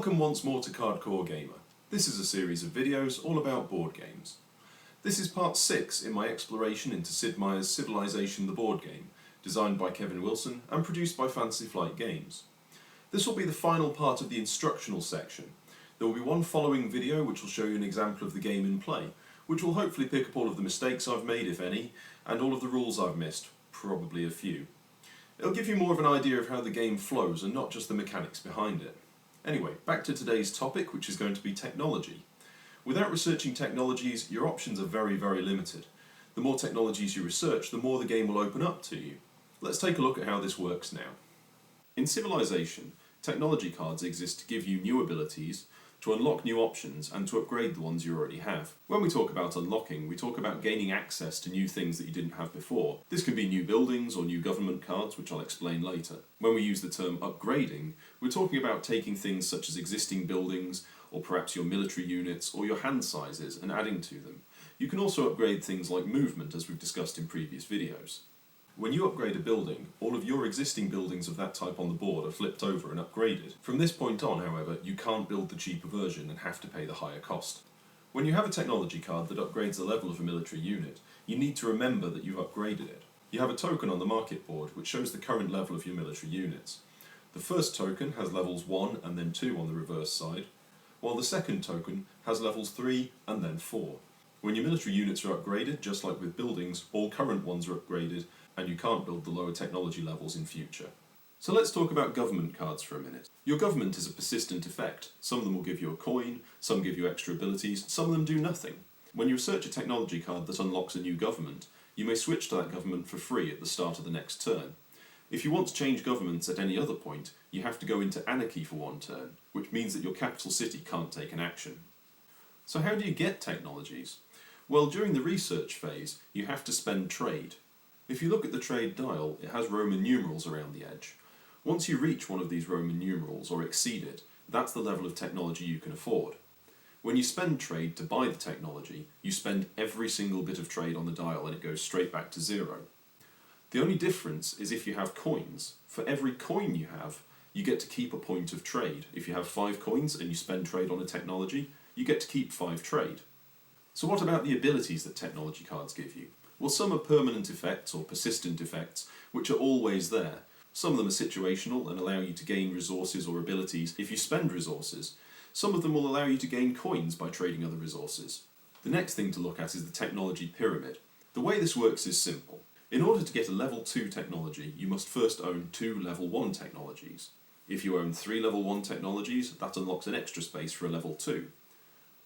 Welcome once more to Cardcore Gamer. This is a series of videos all about board games. This is part 6 in my exploration into Sid Meier's Civilization the board game, designed by Kevin Wilson and produced by Fantasy Flight Games. This will be the final part of the instructional section. There will be one following video which will show you an example of the game in play, which will hopefully pick up all of the mistakes I've made, if any, and all of the rules I've missed, probably a few. It'll give you more of an idea of how the game flows and not just the mechanics behind it. Anyway, back to today's topic, which is going to be technology. Without researching technologies, your options are very, very limited. The more technologies you research, the more the game will open up to you. Let's take a look at how this works now. In Civilization, technology cards exist to give you new abilities, to unlock new options, and to upgrade the ones you already have. When we talk about unlocking, we talk about gaining access to new things that you didn't have before. This can be new buildings or new government cards, which I'll explain later. When we use the term upgrading, we're talking about taking things such as existing buildings, or perhaps your military units, or your hand sizes, and adding to them. You can also upgrade things like movement, as we've discussed in previous videos. When you upgrade a building, all of your existing buildings of that type on the board are flipped over and upgraded. From this point on, however, you can't build the cheaper version and have to pay the higher cost. When you have a technology card that upgrades the level of a military unit, you need to remember that you've upgraded it. You have a token on the market board which shows the current level of your military units. The first token has levels 1 and then 2 on the reverse side, while the second token has levels 3 and then 4. When your military units are upgraded, just like with buildings, all current ones are upgraded, and you can't build the lower technology levels in future. So let's talk about government cards for a minute. Your government is a persistent effect. Some of them will give you a coin, some give you extra abilities, some of them do nothing. When you research a technology card that unlocks a new government, you may switch to that government for free at the start of the next turn. If you want to change governments at any other point, you have to go into anarchy for one turn, which means that your capital city can't take an action. So how do you get technologies? Well, during the research phase, you have to spend trade. If you look at the trade dial, it has Roman numerals around the edge. Once you reach one of these Roman numerals, or exceed it, that's the level of technology you can afford. When you spend trade to buy the technology, you spend every single bit of trade on the dial and it goes straight back to zero. The only difference is if you have coins. For every coin you have, you get to keep a point of trade. If you have 5 coins and you spend trade on a technology, you get to keep 5 trade. So what about the abilities that technology cards give you? Well, some are permanent effects or persistent effects, which are always there. Some of them are situational and allow you to gain resources or abilities if you spend resources. Some of them will allow you to gain coins by trading other resources. The next thing to look at is the technology pyramid. The way this works is simple. In order to get a level 2 technology, you must first own 2 level 1 technologies. If you own 3 level 1 technologies, that unlocks an extra space for a level 2.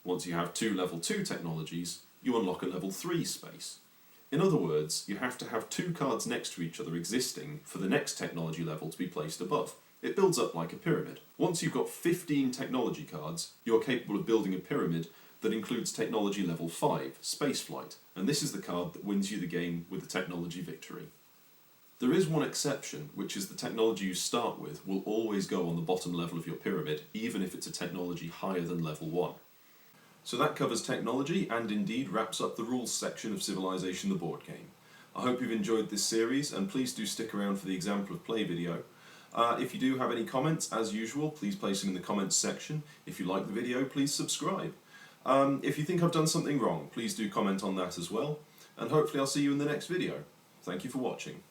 Once you have 2 level 2 technologies, you unlock a level 3 space. In other words, you have to have 2 cards next to each other existing for the next technology level to be placed above. It builds up like a pyramid. Once you've got 15 technology cards, you're capable of building a pyramid that includes technology level 5, Spaceflight, and this is the card that wins you the game with the technology victory. There is one exception, which is the technology you start with will always go on the bottom level of your pyramid, even if it's a technology higher than level 1. So that covers technology and indeed wraps up the rules section of Civilization the board game. I hope you've enjoyed this series and please do stick around for the example of play video. If you do have any comments, as usual, please place them in the comments section. If you like the video, please subscribe. If you think I've done something wrong, please do comment on that as well. And hopefully I'll see you in the next video. Thank you for watching.